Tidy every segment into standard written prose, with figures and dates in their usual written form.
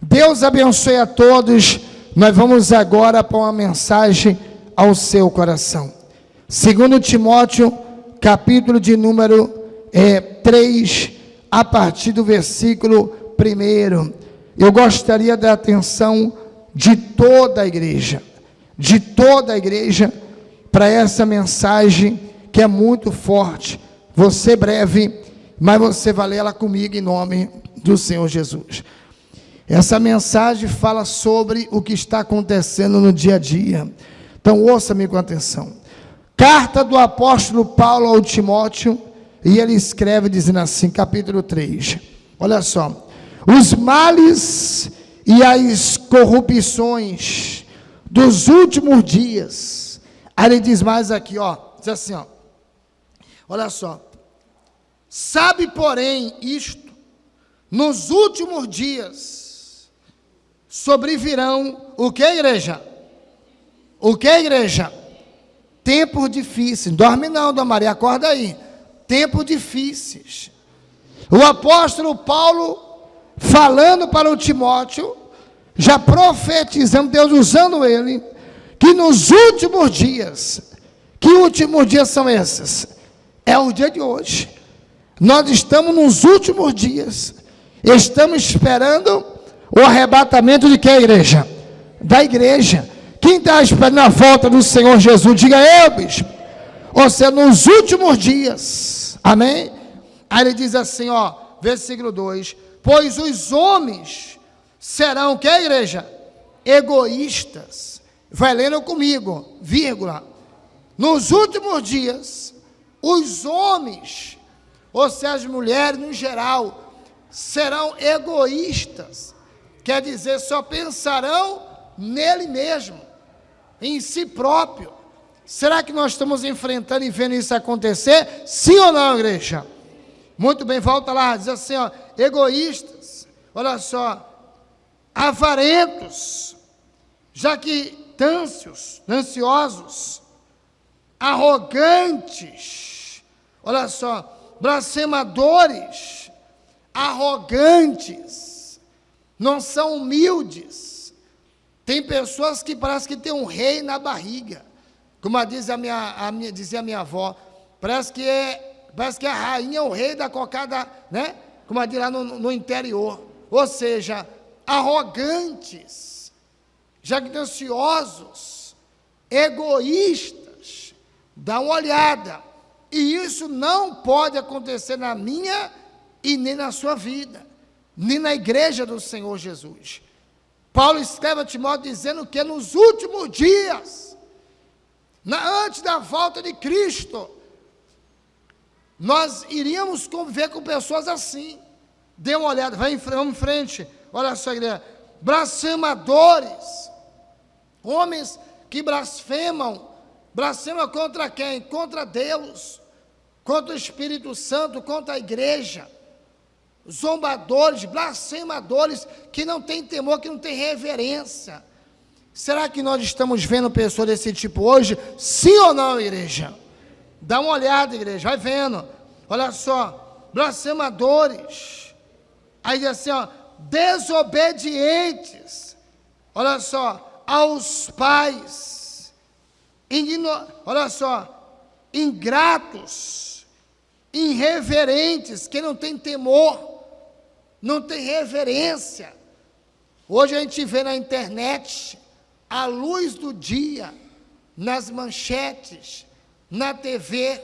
Deus abençoe a todos. Nós vamos agora para uma mensagem ao seu coração. 2 Timóteo, capítulo de número 3, a partir do versículo 1. Eu gostaria da atenção de toda a igreja, para essa mensagem que é muito forte. Você breve, mas você vai ler ela comigo em nome do Senhor Jesus. Essa mensagem fala sobre o que está acontecendo no dia a dia. Então ouça-me com atenção. Carta do apóstolo Paulo ao Timóteo, e ele escreve dizendo assim, capítulo 3. Olha só. Os males e as corrupções dos últimos dias. Aí ele diz mais aqui, diz assim, olha só. Sabe, porém, isto, nos últimos dias sobrevirão, o que, igreja? O que, igreja? Tempos difíceis. Dorme não, Dona Maria, acorda aí. Tempos difíceis. O apóstolo Paulo, falando para o Timóteo, já profetizando, Deus usando ele, que nos últimos dias, que últimos dias são esses? É o dia de hoje. Nós estamos nos últimos dias. Estamos esperando o arrebatamento de quem, igreja? Da igreja. Quem está esperando a volta do Senhor Jesus? Diga eu, bispo. Ou seja, nos últimos dias. Amém? Aí ele diz assim, versículo 2. Pois os homens serão, que, igreja? Egoístas. Vai lendo comigo, vírgula. Nos últimos dias, os homens, ou seja, as mulheres no geral, serão egoístas. Quer dizer, só pensarão nele mesmo, em si próprio. Será que nós estamos enfrentando e vendo isso acontecer? Sim ou não, igreja? Muito bem, volta lá, diz assim, egoístas, olha só, avarentos, jactâncios, ansiosos, arrogantes, olha só, blasfemadores, arrogantes, não são humildes. Tem pessoas que parece que tem um rei na barriga, como dizia a minha avó, parece que a rainha é o rei da cocada, né? Como diz lá no interior, ou seja, arrogantes, jactanciosos, egoístas. Dá uma olhada, e isso não pode acontecer na minha e nem na sua vida, nem na igreja do Senhor Jesus. Paulo escreve a Timóteo dizendo que nos últimos dias, antes da volta de Cristo, nós iríamos conviver com pessoas assim. Dê uma olhada, vamos em frente, olha só, igreja. Blasfemadores, homens que blasfemam contra quem? Contra Deus, contra o Espírito Santo, contra a igreja. Zombadores, blasfemadores, que não tem temor, que não tem reverência. Será que nós estamos vendo pessoas desse tipo hoje? Sim ou não, igreja? Dá uma olhada, igreja, vai vendo. Olha só, blasfemadores. Aí diz assim, desobedientes. Olha só, aos pais. Olha só, ingratos, irreverentes, que não tem temor, não tem reverência. Hoje a gente vê na internet, à luz do dia, nas manchetes, na TV,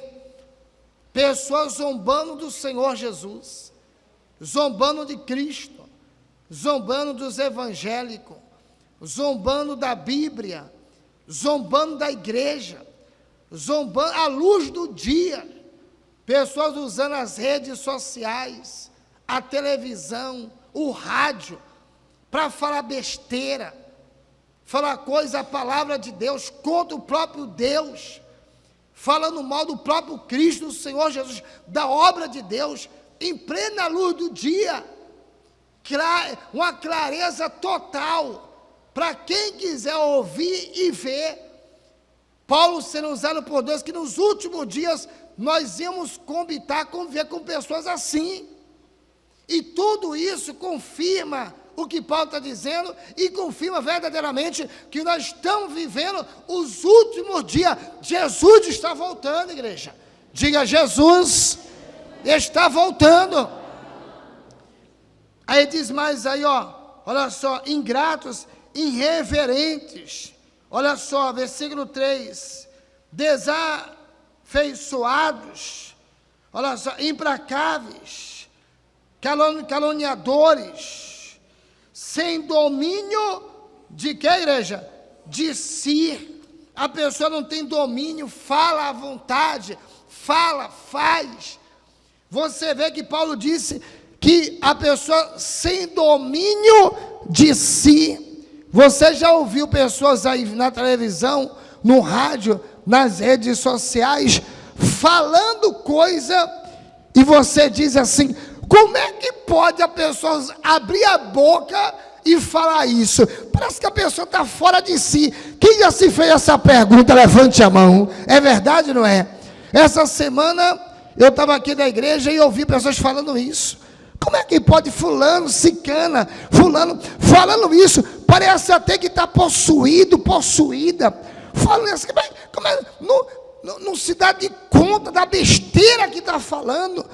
pessoas zombando do Senhor Jesus, zombando de Cristo, zombando dos evangélicos, zombando da Bíblia, zombando da igreja, zombando à luz do dia, pessoas usando as redes sociais, a televisão, o rádio, para falar besteira, falar coisa, a palavra de Deus, contra o próprio Deus, falando mal do próprio Cristo, do Senhor Jesus, da obra de Deus, em plena luz do dia, uma clareza total, para quem quiser ouvir e ver, Paulo sendo usado por Deus, que nos últimos dias nós íamos conviver com pessoas assim. E tudo isso confirma o que Paulo está dizendo e confirma verdadeiramente que nós estamos vivendo os últimos dias. Jesus está voltando, igreja. Diga, Jesus está voltando. Aí diz mais aí, ó, olha só, ingratos, irreverentes. Olha só, versículo 3, desafeiçoados, olha só, implacáveis, caluniadores, sem domínio de que, igreja? De si. A pessoa não tem domínio, fala à vontade, fala, faz. Você vê que Paulo disse que a pessoa sem domínio de si. Você já ouviu pessoas aí na televisão, no rádio, nas redes sociais, falando coisa, e você diz assim, como é que pode a pessoa abrir a boca e falar isso? Parece que a pessoa está fora de si. Quem já se fez essa pergunta, levante a mão. É verdade, não é? Essa semana, eu estava aqui na igreja e ouvi pessoas falando isso. Como é que pode fulano, cicana, fulano, falando isso, parece até que está possuído, possuída, falando assim, não se dá de conta da besteira que está falando,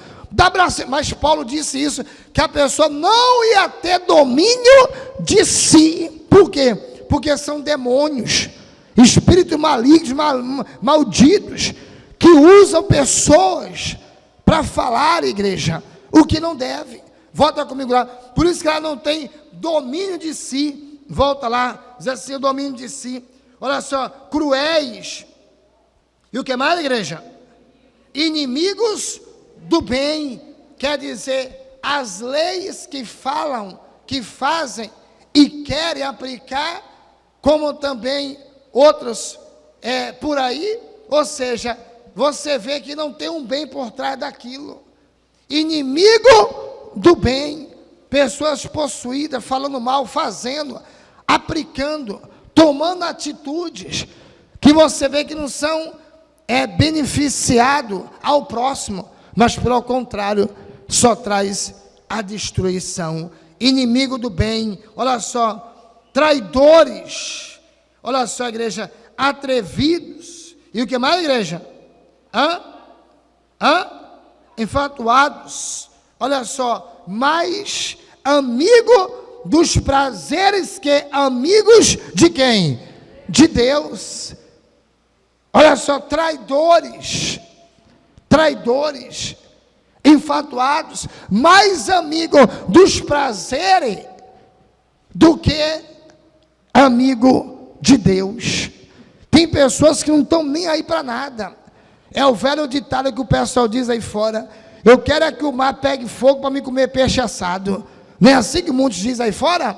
mas Paulo disse isso, que a pessoa não ia ter domínio de si. Por quê? Porque são demônios, espíritos malignos, malditos, que usam pessoas para falar, igreja, o que não deve. Volta comigo lá. Por isso que ela não tem domínio de si. Volta lá, diz assim, o domínio de si. Olha só, cruéis. E o que mais, igreja? Inimigos do bem. Quer dizer, as leis que falam, que fazem e querem aplicar, como também outros por aí. Ou seja, você vê que não tem um bem por trás daquilo. Inimigo do bem, pessoas possuídas, falando mal, fazendo, aplicando, tomando atitudes, que você vê que não são beneficiado ao próximo, mas pelo contrário, só traz a destruição. Inimigo do bem, olha só, traidores, olha só, igreja, atrevidos, e o que mais, igreja? Enfatuados, olha só, mais amigo dos prazeres que amigos de quem? De Deus. Olha só, traidores, enfatuados, mais amigo dos prazeres do que amigo de Deus. Tem pessoas que não estão nem aí para nada. É o velho ditado que o pessoal diz aí fora: eu quero é que o mar pegue fogo para me comer peixe assado. Não é assim que muitos dizem aí fora?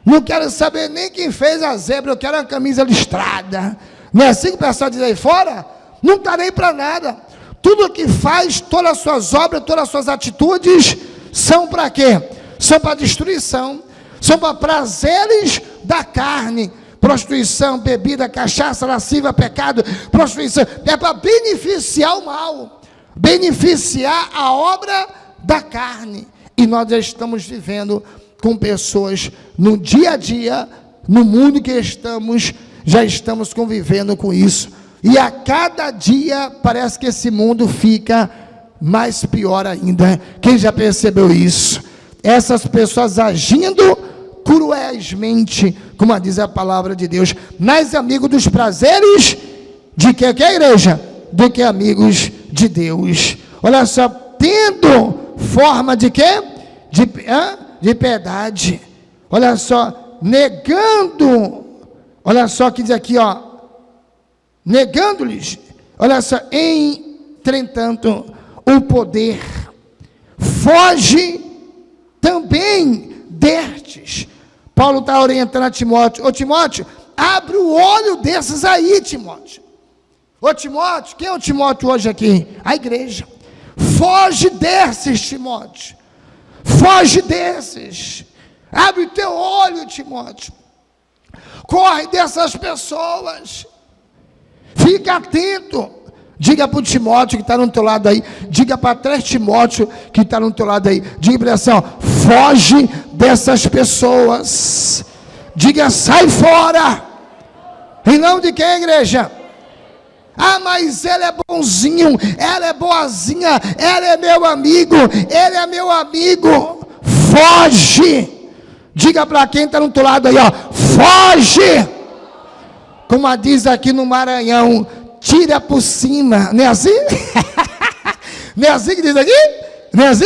Não quero saber nem quem fez a zebra, eu quero uma camisa listrada. Não é assim que o pessoal diz aí fora? Não está nem para nada. Tudo que faz, todas as suas obras, todas as suas atitudes, são para quê? São para destruição, são para prazeres da carne. Prostituição, bebida, cachaça, lascívia, pecado, prostituição, é para beneficiar o mal, beneficiar a obra da carne. E nós já estamos vivendo com pessoas no dia a dia, no mundo que estamos, já estamos convivendo com isso. E a cada dia parece que esse mundo fica mais pior ainda. Quem já percebeu isso? Essas pessoas agindo cruelmente, como diz a palavra de Deus, mais amigos dos prazeres de que a igreja? Do que amigos de Deus. Olha só, tendo forma de quê? De piedade. Olha só, negando, olha só que diz aqui, ó, negando-lhes, olha só, entretanto, o poder, foge também destes. Paulo está orientando a Timóteo: ô Timóteo, abre o olho desses aí, Timóteo. Ô Timóteo, quem é o Timóteo hoje aqui? A igreja. Foge desses, Timóteo. Foge desses. Abre o teu olho, Timóteo. Corre dessas pessoas. Fica atento. Diga para o Timóteo que está no teu lado aí. Diga para 3 Timóteo que está no teu lado aí. Diga para ele assim, ó, foge dessas pessoas. Diga: sai fora. Em nome de quem, igreja? Ah, mas ele é bonzinho, ela é boazinha, ela é meu amigo, ele é meu amigo. Foge. Diga para quem está no outro lado aí, ó: foge. Como diz aqui no Maranhão, tira por cima. Não é assim? Não é assim que diz aqui? Não é assim?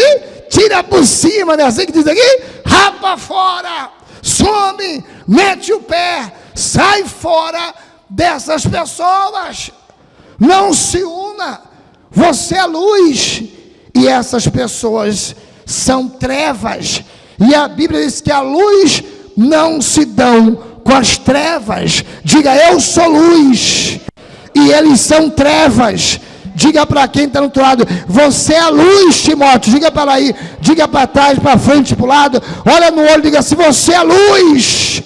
Tira por cima, não é assim que diz aqui? Rapa fora, some, mete o pé, sai fora dessas pessoas. Não se una. Você é luz e essas pessoas são trevas. E a Bíblia diz que a luz não se dão com as trevas. Diga: eu sou luz e eles são trevas. Diga para quem está no outro lado: você é luz, Timóteo. Diga para aí, diga para trás, para frente, para o lado. Olha no olho, diga assim: você é luz.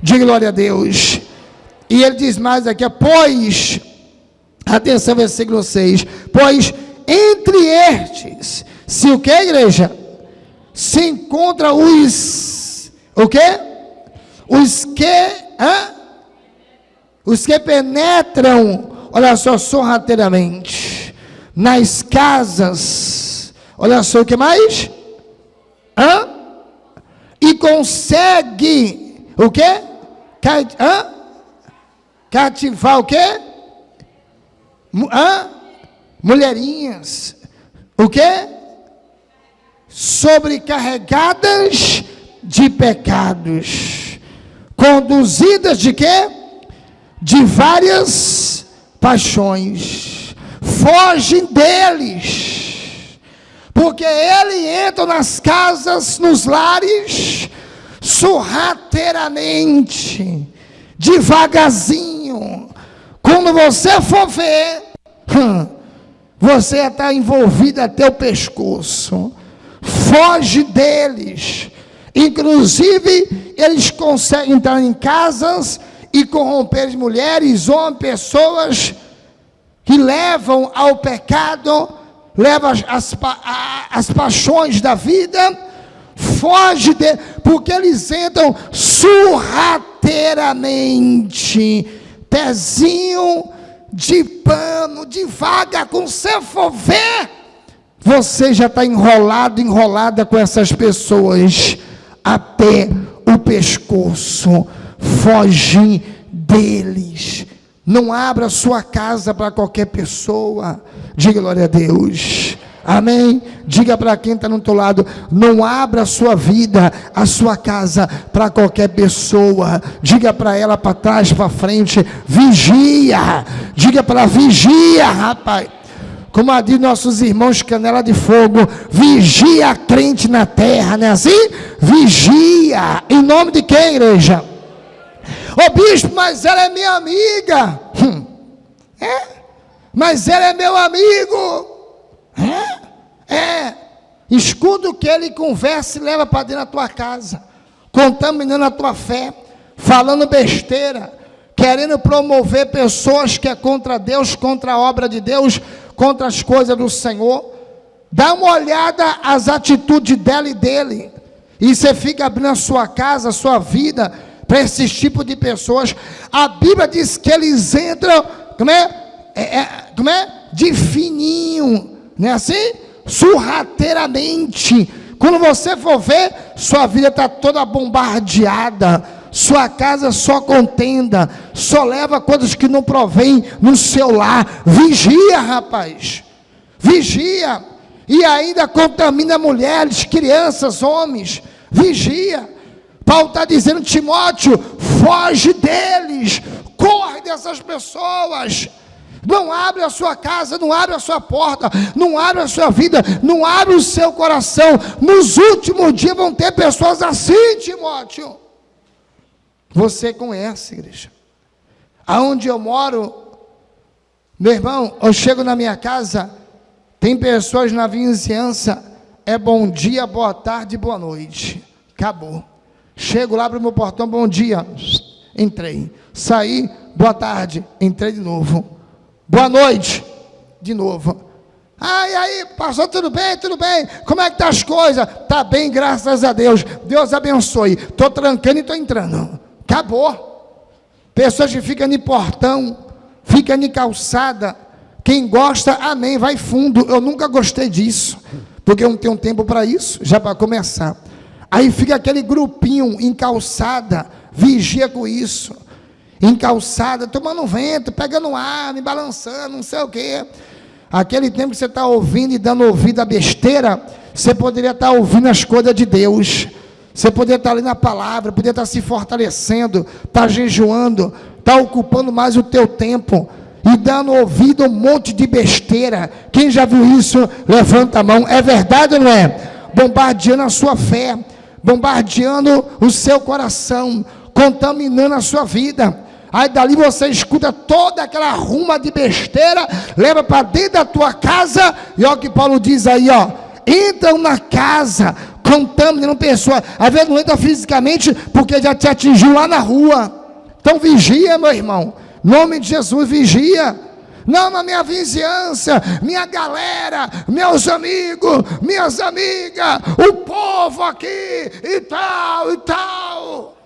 Diga glória a Deus. E ele diz mais aqui: pois, atenção, versículo 6. Pois entre estes, se o que, igreja? Se encontra os, o quê? Os que penetram, olha só, sorrateiramente nas casas, olha só, o que mais? E consegue, o quê? Cativar o quê? Mulherinhas, o quê? Sobrecarregadas de pecados, conduzidas de quê? De várias paixões. Fogem deles, porque ele entra nas casas, nos lares, sorrateiramente, devagarzinho. Quando você for ver, você está envolvido até o pescoço. Foge deles. Inclusive, eles conseguem entrar em casas e corromper as mulheres, homens, pessoas que levam ao pecado, levam as paixões da vida. Foge deles, porque eles entram sorrateiramente, pezinho de pano, devagar. Quando você for ver, você já está enrolada com essas pessoas até o pescoço. Foge deles. Não abra sua casa para qualquer pessoa. Diga glória a Deus. Amém? Diga para quem está no outro lado: não abra a sua vida, a sua casa para qualquer pessoa. Diga para ela, para trás, para frente: vigia. Diga para ela: vigia, rapaz. Como diz nossos irmãos Canela de Fogo: vigia a crente na terra, não é assim? Vigia. Em nome de quem, igreja? Ô bispo, mas ela é minha amiga. Mas ela é meu amigo. Escuta o que ele conversa e leva para dentro da tua casa, contaminando a tua fé, falando besteira, querendo promover pessoas que é contra Deus, contra a obra de Deus, contra as coisas do Senhor. Dá uma olhada às atitudes dela e dele, e você fica abrindo a sua casa, a sua vida, para esses tipos de pessoas. A Bíblia diz que eles entram, de fininho, não é assim? Sorrateiramente. Quando você for ver, sua vida está toda bombardeada, sua casa só contenda, só leva coisas que não provém no seu lar. Vigia, rapaz, vigia. E ainda contamina mulheres, crianças, homens. Vigia. Paulo está dizendo: Timóteo, foge deles, corre dessas pessoas. Não abre a sua casa, não abre a sua porta, não abre a sua vida, não abre o seu coração. Nos últimos dias vão ter pessoas assim, Timóteo. Você conhece, igreja. Aonde eu moro, meu irmão, eu chego na minha casa, tem pessoas na vizinhança, é bom dia, boa tarde, boa noite. Acabou. Chego lá para o meu portão: bom dia, entrei. Saí, boa tarde, entrei de novo. Boa noite, de novo. E aí, pastor, tudo bem? Tudo bem? Como é que tá as coisas? Tá bem, graças a Deus. Deus abençoe. Estou trancando e estou entrando. Acabou. Pessoas que ficam em portão, ficam em calçada. Quem gosta, amém, vai fundo. Eu nunca gostei disso, porque eu não tenho tempo para isso, já para começar. Aí fica aquele grupinho em calçada, vigia com isso. Em calçada, tomando vento, pegando ar, me balançando, não sei o quê. Aquele tempo que você está ouvindo e dando ouvido à besteira, você poderia estar ouvindo as coisas de Deus. Você poderia estar ali na palavra, poderia estar se fortalecendo, estar jejuando, estar ocupando mais o teu tempo e dando ouvido a um monte de besteira. Quem já viu isso, levanta a mão. É verdade ou não é? Bombardeando a sua fé, bombardeando o seu coração, contaminando a sua vida. Aí dali você escuta toda aquela ruma de besteira, leva para dentro da tua casa, e olha o que Paulo diz aí, ó, entram na casa, contaminando pessoa, às vezes não entra fisicamente, porque já te atingiu lá na rua. Então vigia, meu irmão, em nome de Jesus, vigia. Não, na minha vizinhança, minha galera, meus amigos, minhas amigas, o povo aqui, e tal, e tal.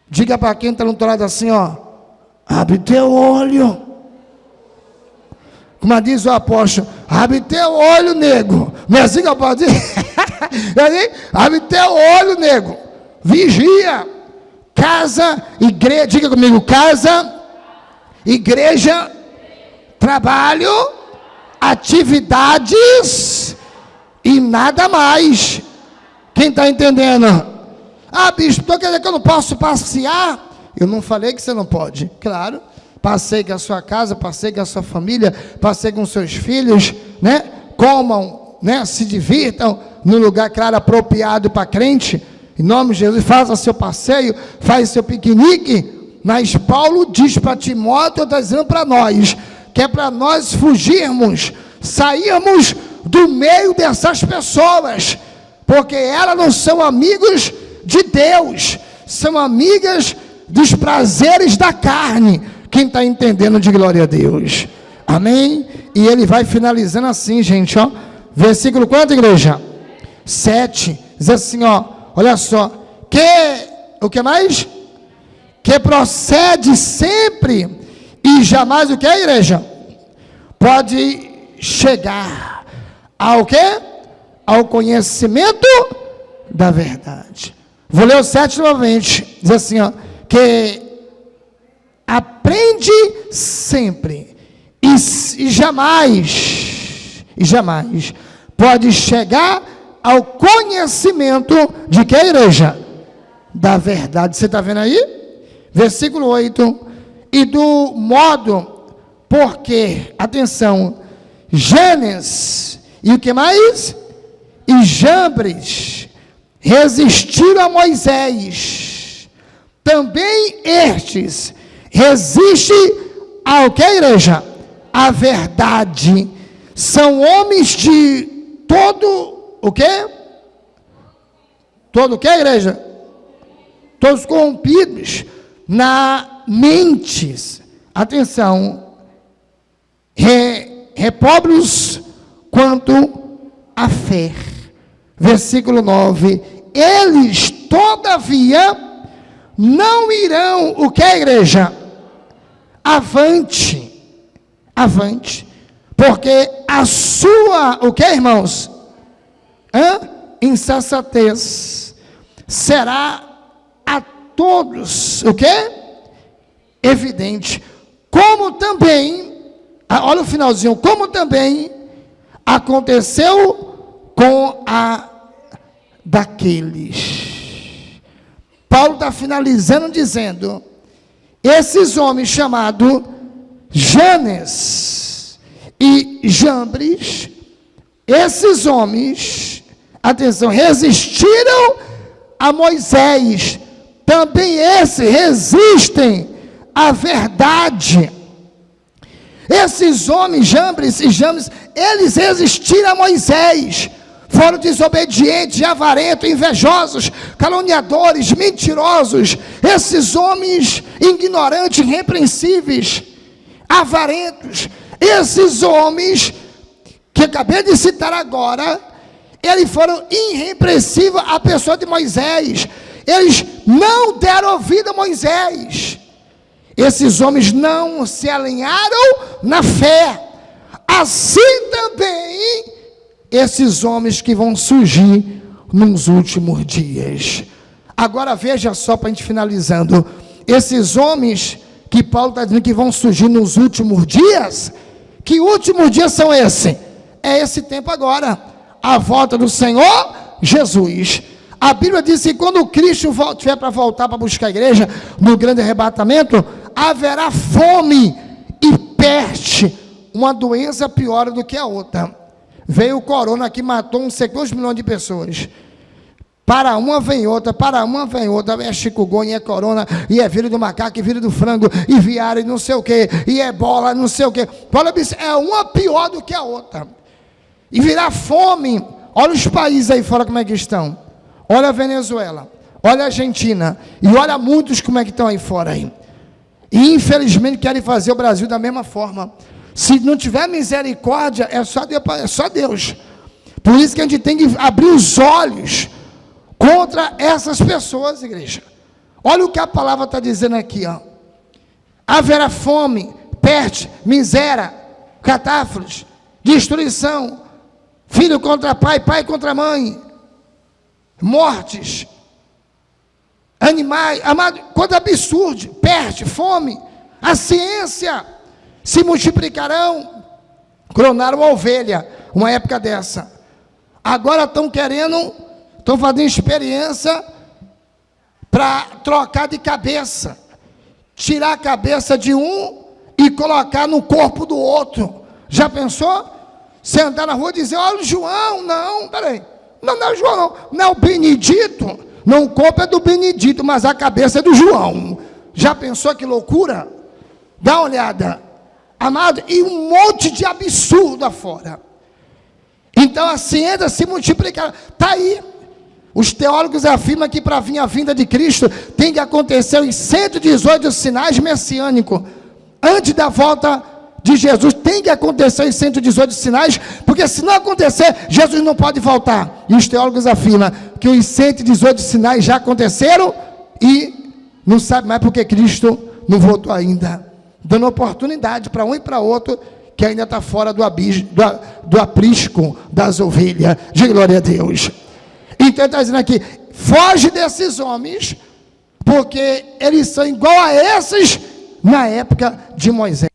Diga para quem está no outro lado assim, ó, abre teu olho. Como diz o apóstolo, abre teu olho, nego. Não é assim que eu posso dizer? Abre teu olho, nego. Vigia. Casa, igreja, diga comigo, casa, igreja, trabalho, atividades e nada mais. Quem está entendendo? Bispo, então quer dizer que eu não posso passear? Eu não falei que você não pode. Claro, passeie com a sua casa, passeie com a sua família, passeie com seus filhos, né? Comam, né? Se divirtam no lugar, claro, apropriado para crente. Em nome de Jesus, faça seu passeio, faz seu piquenique. Mas Paulo diz para Timóteo, está dizendo para nós, que é para nós fugirmos, sairmos do meio dessas pessoas, porque elas não são amigos de Deus, são amigas dos prazeres da carne. Quem está entendendo, de glória a Deus, amém? E ele vai finalizando assim, gente, ó, versículo quanto, igreja? 7, diz assim, ó, olha só, o que mais? Que procede sempre e jamais, o que, igreja? Pode chegar ao que? Ao conhecimento da verdade. Vou ler o 7 novamente, diz assim, ó, que aprende sempre e jamais pode chegar ao conhecimento de que, igreja? Da verdade. Você está vendo aí? Versículo 8, e do modo, porque, atenção, Janes, e o que mais? E Jambres, resistiram a Moisés, também estes resistem ao que, igreja? A verdade. São homens de todo, o quê? Todo o que, igreja? Todos corrompidos na mentes. Atenção, repóbreos quanto à fé. Versículo 9, eles todavia não irão, o que, igreja? Avante, porque a sua, o que, irmãos? Insensatez será a todos, o que? Evidente, como também, olha o finalzinho, como também aconteceu com a daqueles. Paulo está finalizando dizendo, esses homens chamados Janes e Jambres, esses homens, atenção, resistiram a Moisés, também esses resistem à verdade. Esses homens, Jambres e James, eles resistiram a Moisés, foram desobedientes, avarentos, invejosos, caluniadores, mentirosos. Esses homens ignorantes, irrepreensíveis, avarentos. Esses homens que acabei de citar agora, eles foram irrepreensíveis à pessoa de Moisés. Eles não deram ouvido a Moisés. Esses homens não se alinharam na fé. Assim também, esses homens que vão surgir nos últimos dias. Agora veja só, para a gente finalizando, esses homens que Paulo está dizendo que vão surgir nos últimos dias, que últimos dias são esses? É esse tempo agora, a volta do Senhor Jesus. A Bíblia diz que quando o Cristo tiver para voltar para buscar a igreja, no grande arrebatamento, haverá fome e peste, uma doença pior do que a outra. Veio o corona que matou uns 2 milhões de pessoas. Para uma vem outra, para uma vem outra, é chikungunya, é corona, e é vírus do macaco, e vírus do frango, e viário, não sei o que, e é bola, não sei o que. Paulo disse, é uma pior do que a outra. E virá fome. Olha os países aí fora como é que estão. Olha a Venezuela, olha a Argentina, e olha muitos como é que estão aí fora aí. E infelizmente querem fazer o Brasil da mesma forma. Se não tiver misericórdia, é só Deus. Por isso que a gente tem que abrir os olhos contra essas pessoas, igreja. Olha o que a palavra está dizendo aqui, ó. Haverá fome, peste, miséria, catástrofes, destruição, filho contra pai, pai contra mãe, mortes, animais, amado, coisa absurda, peste, fome, a ciência se multiplicarão. Clonaram a ovelha, uma época dessa. Agora estão fazendo experiência para trocar de cabeça, tirar a cabeça de um e colocar no corpo do outro. Já pensou? Você andar na rua e dizer, olha o João, não, peraí, não é o João não é o Benedito, não, o corpo é do Benedito, mas a cabeça é do João. Já pensou que loucura? Dá uma olhada, amado, e um monte de absurdo afora. Então a ciência se multiplicar, está aí. Os teólogos afirmam que para vir a vinda de Cristo tem que acontecer os 118 sinais messiânicos. Antes da volta de Jesus tem que acontecer os 118 sinais, porque se não acontecer, Jesus não pode voltar. E os teólogos afirmam que os 118 sinais já aconteceram e não sabe mais porque Cristo não voltou ainda. Dando oportunidade para um e para outro que ainda está fora do abismo, do aprisco das ovelhas. De glória a Deus. Então ele está dizendo aqui, foge desses homens, porque eles são igual a esses na época de Moisés.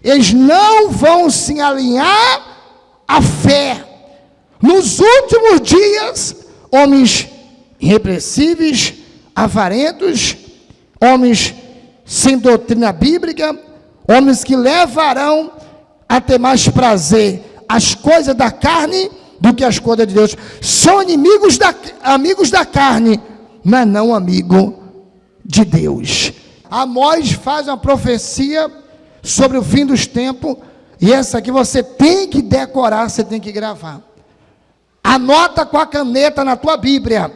Eles não vão se alinhar à fé. Nos últimos dias, homens irrepreensíveis, avarentos, homens sem doutrina bíblica, homens que levarão a ter mais prazer as coisas da carne do que as coisas de Deus. São amigos da carne, mas não amigo de Deus. Amós faz uma profecia sobre o fim dos tempos, e essa aqui você tem que decorar, você tem que gravar. Anota com a caneta na tua Bíblia,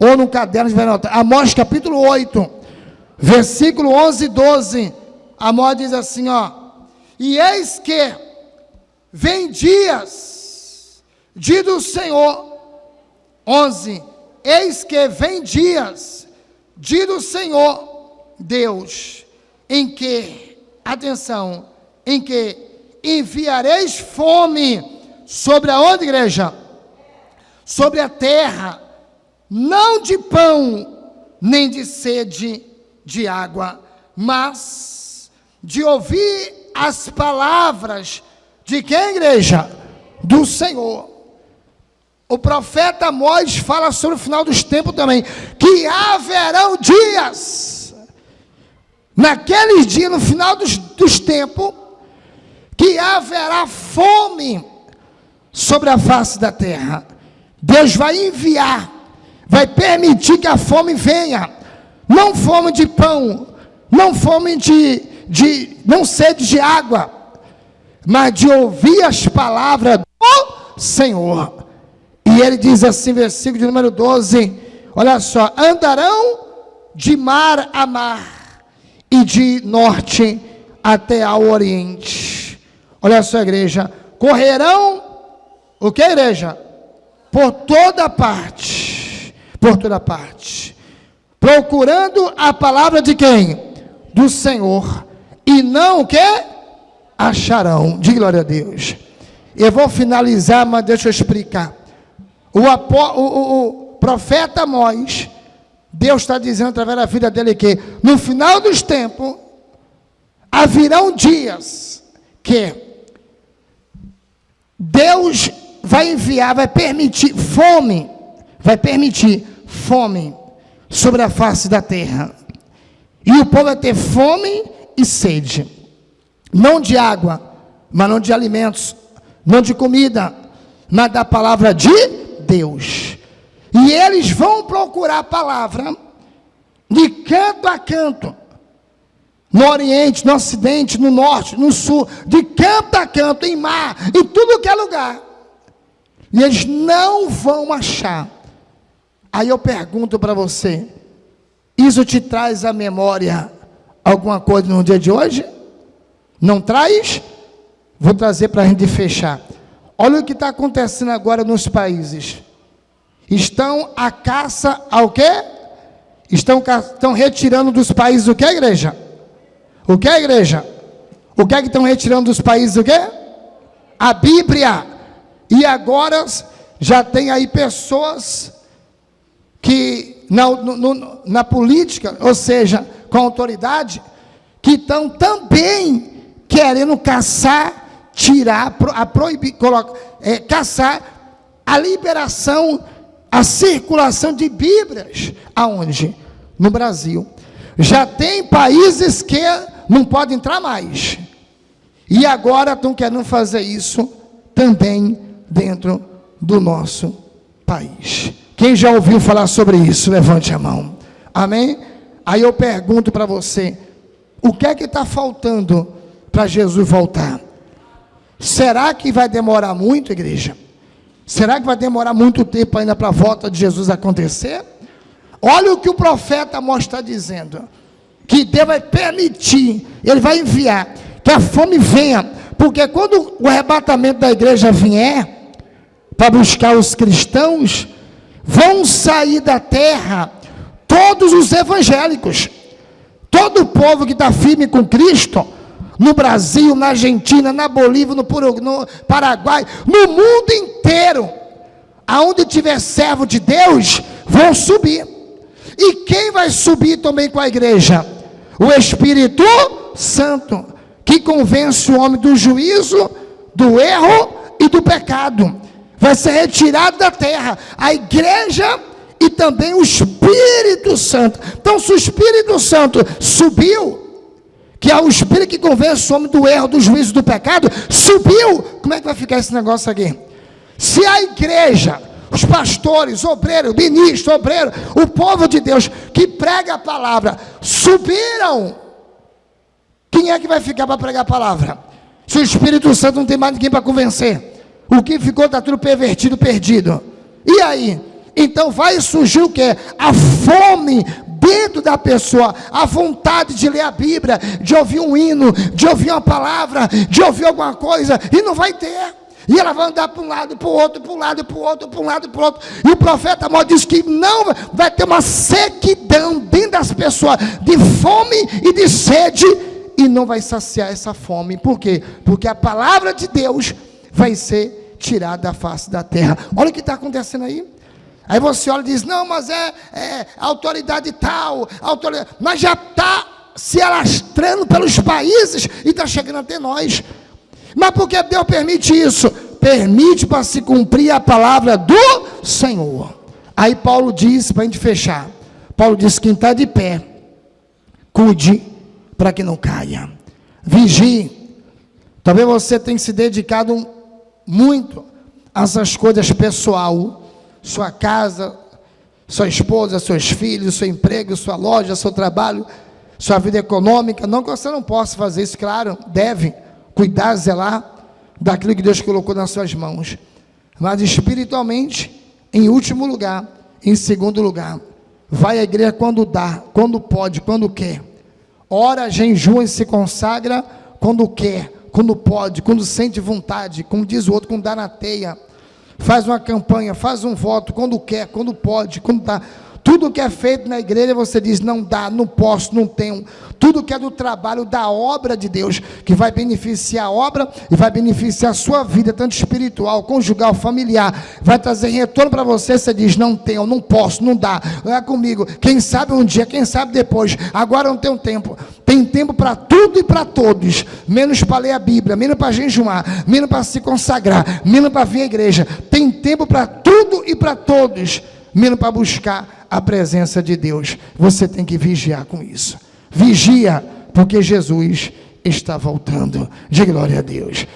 ou no caderno de anotar. Amós capítulo 8, versículo 11 e 12. Amós diz assim, ó: e eis que vem dias, diz o Senhor, 11, eis que vem dias, diz o Senhor Deus, em que, atenção, em que enviareis fome sobre a onde, igreja? Sobre a terra, não de pão, nem de sede de água, mas de ouvir as palavras de quem, igreja? Do Senhor. O profeta Amós fala sobre o final dos tempos também, que haverão dias, naqueles dias, no final dos tempos, que haverá fome sobre a face da terra. Deus vai enviar, vai permitir que a fome venha, não fome de pão, não fome não sede de água, mas de ouvir as palavras do Senhor. E ele diz assim, versículo de número 12, olha só: andarão de mar a mar, e de norte até ao oriente. Olha só, igreja, correrão, o que, igreja? Por toda parte, procurando a palavra de quem? Do Senhor, e não o que? Acharão. Diga glória a Deus. Eu vou finalizar, mas deixa eu explicar. O profeta Amós, Deus está dizendo através da vida dele que no final dos tempos haverão dias que Deus vai enviar, vai permitir fome sobre a face da terra, e o povo vai ter fome e sede, não de água, mas não de alimentos, não de comida, mas da palavra de Deus. E eles vão procurar a palavra de canto a canto, no oriente, no ocidente, no norte, no sul, de canto a canto, em mar, em tudo que é lugar, e eles não vão achar. Aí eu pergunto para você, isso te traz à memória alguma coisa no dia de hoje? Não traz? Vou trazer para a gente fechar. Olha o que está acontecendo agora nos países. Estão à caça ao quê? Estão retirando dos países o que, igreja? O que, igreja? O que é que estão retirando dos países o quê? A Bíblia. E agora já tem aí pessoas que na política, ou seja, com a autoridade, que estão também querendo caçar, tirar, proibir, caçar a liberação, a circulação de Bíblias. Aonde? No Brasil. Já tem países que não podem entrar mais. E agora estão querendo fazer isso também dentro do nosso país. Quem já ouviu falar sobre isso, levante a mão. Amém? Aí eu pergunto para você, o que é que está faltando para Jesus voltar? Será que vai demorar muito, igreja? Será que vai demorar muito tempo ainda para a volta de Jesus acontecer? Olha o que o profeta Amós está dizendo, que Deus vai permitir, Ele vai enviar, que a fome venha, porque quando o arrebatamento da igreja vier, para buscar os cristãos, vão sair da terra todos os evangélicos, todo o povo que está firme com Cristo, no Brasil, na Argentina, na Bolívia, no Paraguai, no mundo inteiro, aonde tiver servo de Deus, vão subir. E quem vai subir também com a igreja? O Espírito Santo, que convence o homem do juízo, do erro e do pecado. Vai ser retirado da terra a igreja e também o Espírito Santo. Então, se o Espírito Santo subiu, que é o Espírito que convence o homem do erro, do juízo, do pecado, subiu, como é que vai ficar esse negócio aqui? Se a igreja, os pastores, obreiros, ministros, obreiros, o povo de Deus que prega a palavra, subiram, quem é que vai ficar para pregar a palavra? Se o Espírito Santo não tem mais ninguém para convencer, o que ficou está tudo pervertido, perdido. E aí? Então vai surgir o quê? A fome dentro da pessoa, a vontade de ler a Bíblia, de ouvir um hino, de ouvir uma palavra, de ouvir alguma coisa, e não vai ter. E ela vai andar para um lado, para o outro, para um lado, para o outro, para um lado, para o outro. E o profeta Amós diz que não vai ter uma sequidão dentro das pessoas, de fome e de sede, e não vai saciar essa fome. Por quê? Porque a palavra de Deus vai ser tirada da face da terra. Olha o que está acontecendo aí. Aí você olha e diz, não, mas é autoridade tal, autoridade, mas já está se alastrando pelos países e está chegando até nós. Mas por que Deus permite isso? Permite para se cumprir a palavra do Senhor. Aí Paulo diz, para a gente fechar, Paulo diz, quem está de pé, cuide para que não caia. Vigie. Talvez você tenha se dedicado muito a essas coisas pessoal, sua casa, sua esposa, seus filhos, seu emprego, sua loja, seu trabalho, sua vida econômica. Não que você não possa fazer isso, claro, deve cuidar, zelar daquilo que Deus colocou nas suas mãos. Mas espiritualmente, em último lugar, em segundo lugar, vai à igreja quando dá, quando pode, quando quer. ora, jejua e se consagra quando quer, quando pode, quando sente vontade, como diz o outro, quando dá na teia. Faz uma campanha, faz um voto, quando quer, quando pode, quando dá. Tudo que é feito na igreja, você diz, não dá, não posso, não tenho. Tudo que é do trabalho, da obra de Deus, que vai beneficiar a obra e vai beneficiar a sua vida, tanto espiritual, conjugal, familiar, vai trazer retorno para você, você diz, não tenho, não posso, não dá, não é comigo. Quem sabe um dia, quem sabe depois, agora não tem tempo. Tem tempo para tudo e para todos, menos para ler a Bíblia, menos para jejuar, menos para se consagrar, menos para vir à igreja. Tem tempo para tudo e para todos, menos para buscar a presença de Deus. Você tem que vigiar com isso. Vigia, porque Jesus está voltando. Diga glória a Deus.